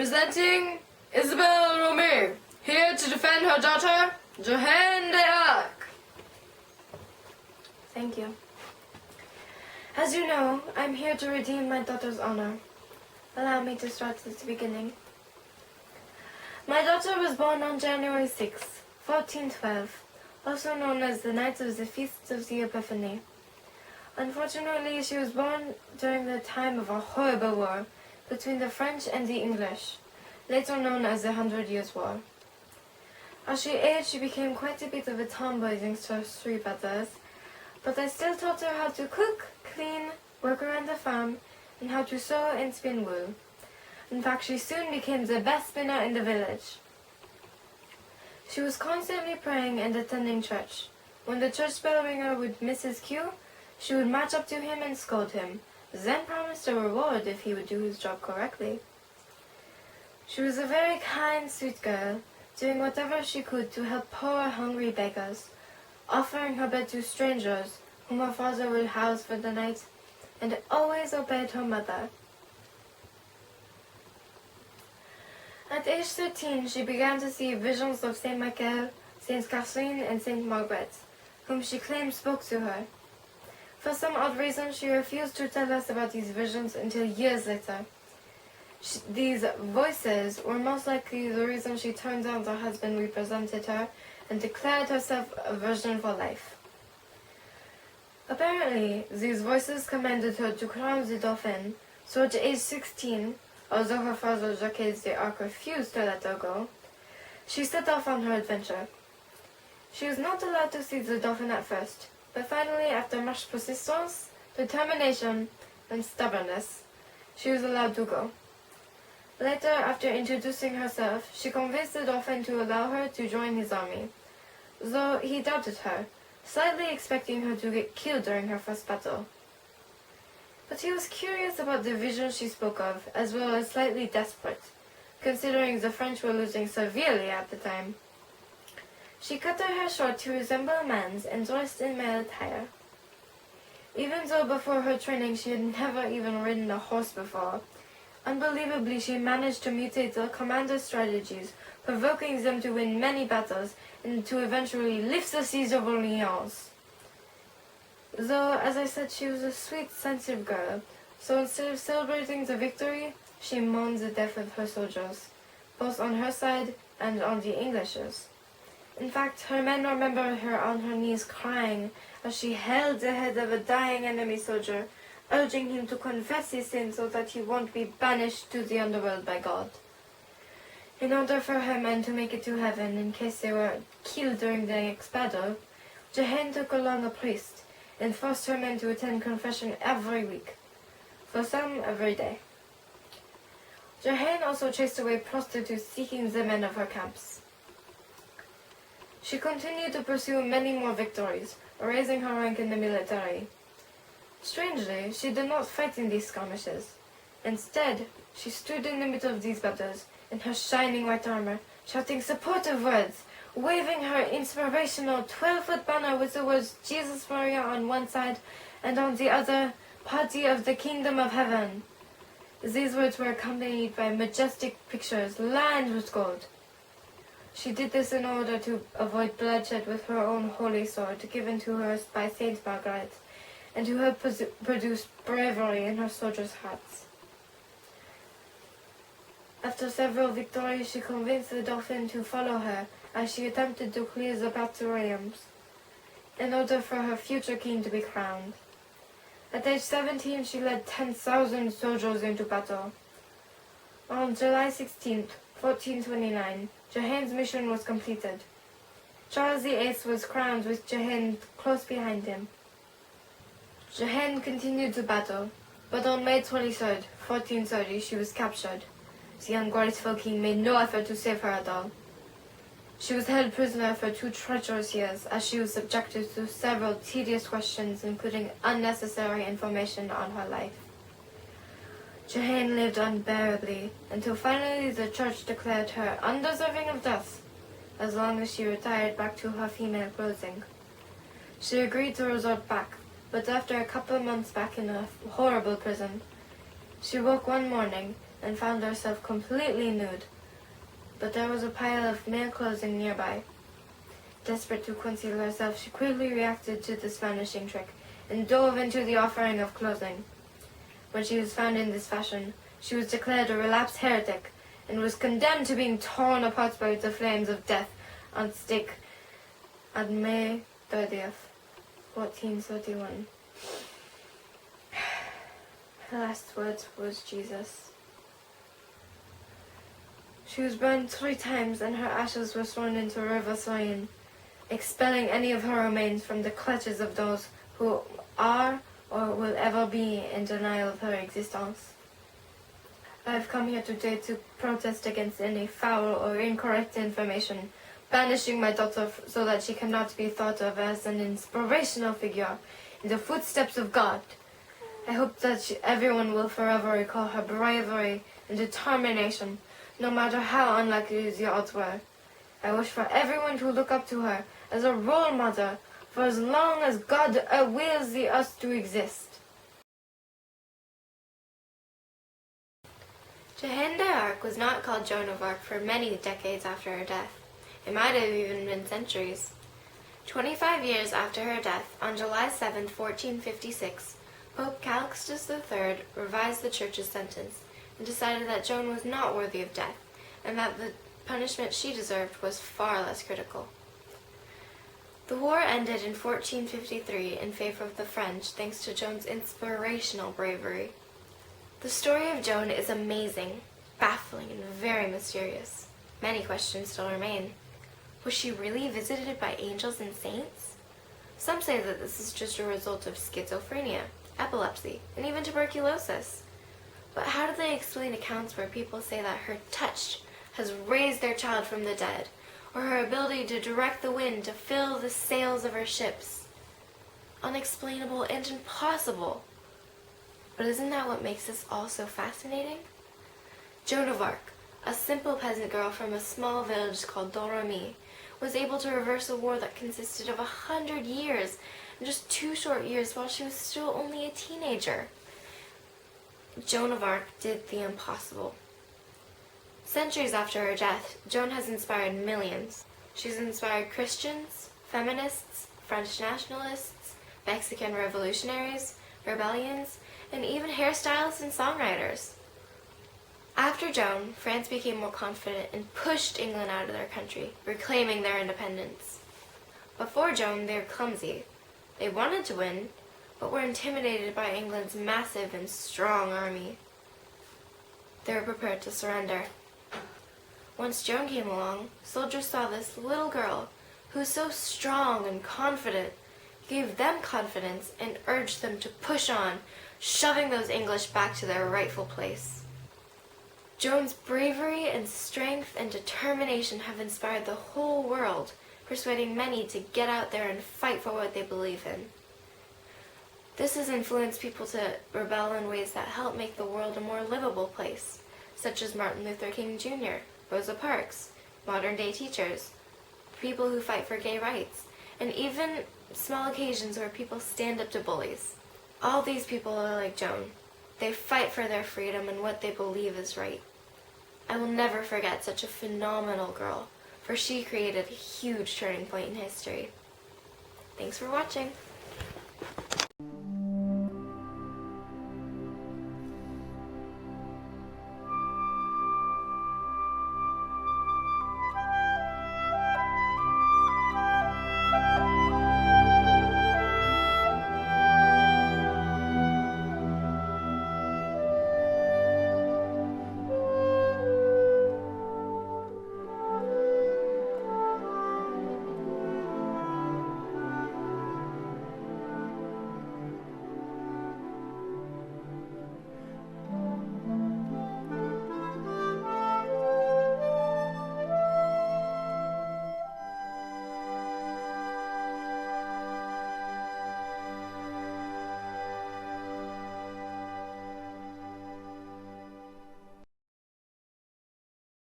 Presenting Isabel Romeo, here to defend her daughter, Joan of Arc. Thank you. As you know, I'm here to redeem my daughter's honor. Allow me to start at the beginning. My daughter was born on January 6, 1412, also known as the night of the Feast of the Epiphany. Unfortunately, she was born during the time of a horrible war between the French and the English, later known as the 100 Years' War. As she aged, she became quite a bit of a tomboy thanks to her three brothers, but I still taught her how to cook, clean, work around the farm, and how to sew and spin wool. In fact, she soon became the best spinner in the village. She was constantly praying and attending church. When the church bell ringer would miss his cue, she would march up to him and scold him, then promised a reward if he would do his job correctly. She was a very kind, sweet girl, doing whatever she could to help poor, hungry beggars, offering her bed to strangers whom her father would house for the night, and always obeyed her mother. At age 13, she began to see visions of Saint Michael, Saint Catherine, and Saint Margaret, whom she claimed spoke to her. For some odd reason, she refused to tell us about these visions until years later. These voices were most likely the reason she turned down the husband we presented her and declared herself a virgin for life. Apparently, these voices commanded her to crown the Dauphin, so at age 16, although her father Jacques d'Arc refused to let her go, she set off on her adventure. She was not allowed to see the Dauphin at first, but finally, after much persistence, determination, and stubbornness, she was allowed to go. Later, after introducing herself, she convinced the Dauphin to allow her to join his army, though he doubted her, slightly expecting her to get killed during her first battle. But he was curious about the vision she spoke of, as well as slightly desperate, considering the French were losing severely at the time. She cut her hair short to resemble a man's and dressed in male attire. Even though before her training she had never even ridden a horse before, unbelievably she managed to mutate the commander's strategies, provoking them to win many battles and to eventually lift the siege of Orleans. Though, as I said, she was a sweet, sensitive girl, so instead of celebrating the victory, she mourned the death of her soldiers, both on her side and on the English's. In fact, her men remember her on her knees crying as she held the head of a dying enemy soldier, urging him to confess his sins so that he won't be banished to the underworld by God. In order for her men to make it to heaven in case they were killed during the next battle, Joan took along a priest and forced her men to attend confession every week, for some every day. Joan also chased away prostitutes seeking the men of her camps. She continued to pursue many more victories, raising her rank in the military. Strangely, she did not fight in these skirmishes. Instead, she stood in the middle of these battles in her shining white armor, shouting supportive words, waving her inspirational 12-foot banner with the words Jesus Maria on one side and on the other, Party of the Kingdom of Heaven. These words were accompanied by majestic pictures lined with gold. She did this in order to avoid bloodshed with her own holy sword given to her by Saint Margaret, and to have produced bravery in her soldiers' hearts. After several victories, she convinced the Dauphin to follow her as she attempted to clear the Bataillons in order for her future king to be crowned. At age 17, she led 10,000 soldiers into battle. On July 16, 1429, Joan's mission was completed. Charles VIII was crowned with Joan close behind him. Joan continued to battle, but on May 23, 1430, she was captured. The ungrateful king made no effort to save her at all. She was held prisoner for 2 treacherous years, as she was subjected to several tedious questions, including unnecessary information on her life. Joan lived unbearably, until finally the church declared her undeserving of death, as long as she retired back to her female clothing. She agreed to resort back, but after a couple of months back in a horrible prison, she woke one morning and found herself completely nude. But there was a pile of male clothing nearby. Desperate to conceal herself, she quickly reacted to this vanishing trick and dove into the offering of clothing. When she was found in this fashion, she was declared a relapsed heretic and was condemned to being torn apart by the flames of death on stake on May 30th, 1431. Her last words was Jesus. She was burned 3 times and her ashes were thrown into River Soin, expelling any of her remains from the clutches of those who are or will ever be in denial of her existence. I have come here today to protest against any foul or incorrect information, banishing my daughter so that she cannot be thought of as an inspirational figure in the footsteps of God. I hope that everyone will forever recall her bravery and determination, no matter how unlikely the odds were. I wish for everyone to look up to her as a role model for as long as God wills the earth to exist. Joan of Arc was not called Joan of Arc for many decades after her death. It might have even been centuries. 25 years after her death, on July 7, 1456, Pope Calixtus III revised the Church's sentence and decided that Joan was not worthy of death, and that the punishment she deserved was far less critical. The war ended in 1453 in favor of the French thanks to Joan's inspirational bravery. The story of Joan is amazing, baffling, and very mysterious. Many questions still remain. Was she really visited by angels and saints? Some say that this is just a result of schizophrenia, epilepsy, and even tuberculosis. But how do they explain accounts where people say that her touch has raised their child from the dead, or her ability to direct the wind to fill the sails of her ships? Unexplainable and impossible. But isn't that what makes this all so fascinating? Joan of Arc, a simple peasant girl from a small village called Domremy, was able to reverse a war that consisted of 100 years in just 2 short years while she was still only a teenager. Joan of Arc did the impossible. Centuries after her death, Joan has inspired millions. She's inspired Christians, feminists, French nationalists, Mexican revolutionaries, rebellions, and even hairstylists and songwriters. After Joan, France became more confident and pushed England out of their country, reclaiming their independence. Before Joan, they were clumsy. They wanted to win, but were intimidated by England's massive and strong army. They were prepared to surrender. Once Joan came along, soldiers saw this little girl who was so strong and confident, gave them confidence and urged them to push on, shoving those English back to their rightful place. Joan's bravery and strength and determination have inspired the whole world, persuading many to get out there and fight for what they believe in. This has influenced people to rebel in ways that help make the world a more livable place, such as Martin Luther King Jr., Rosa Parks, modern-day teachers, people who fight for gay rights, and even small occasions where people stand up to bullies. All these people are like Joan. They fight for their freedom and what they believe is right. I will never forget such a phenomenal girl, for she created a huge turning point in history. Thanks for watching.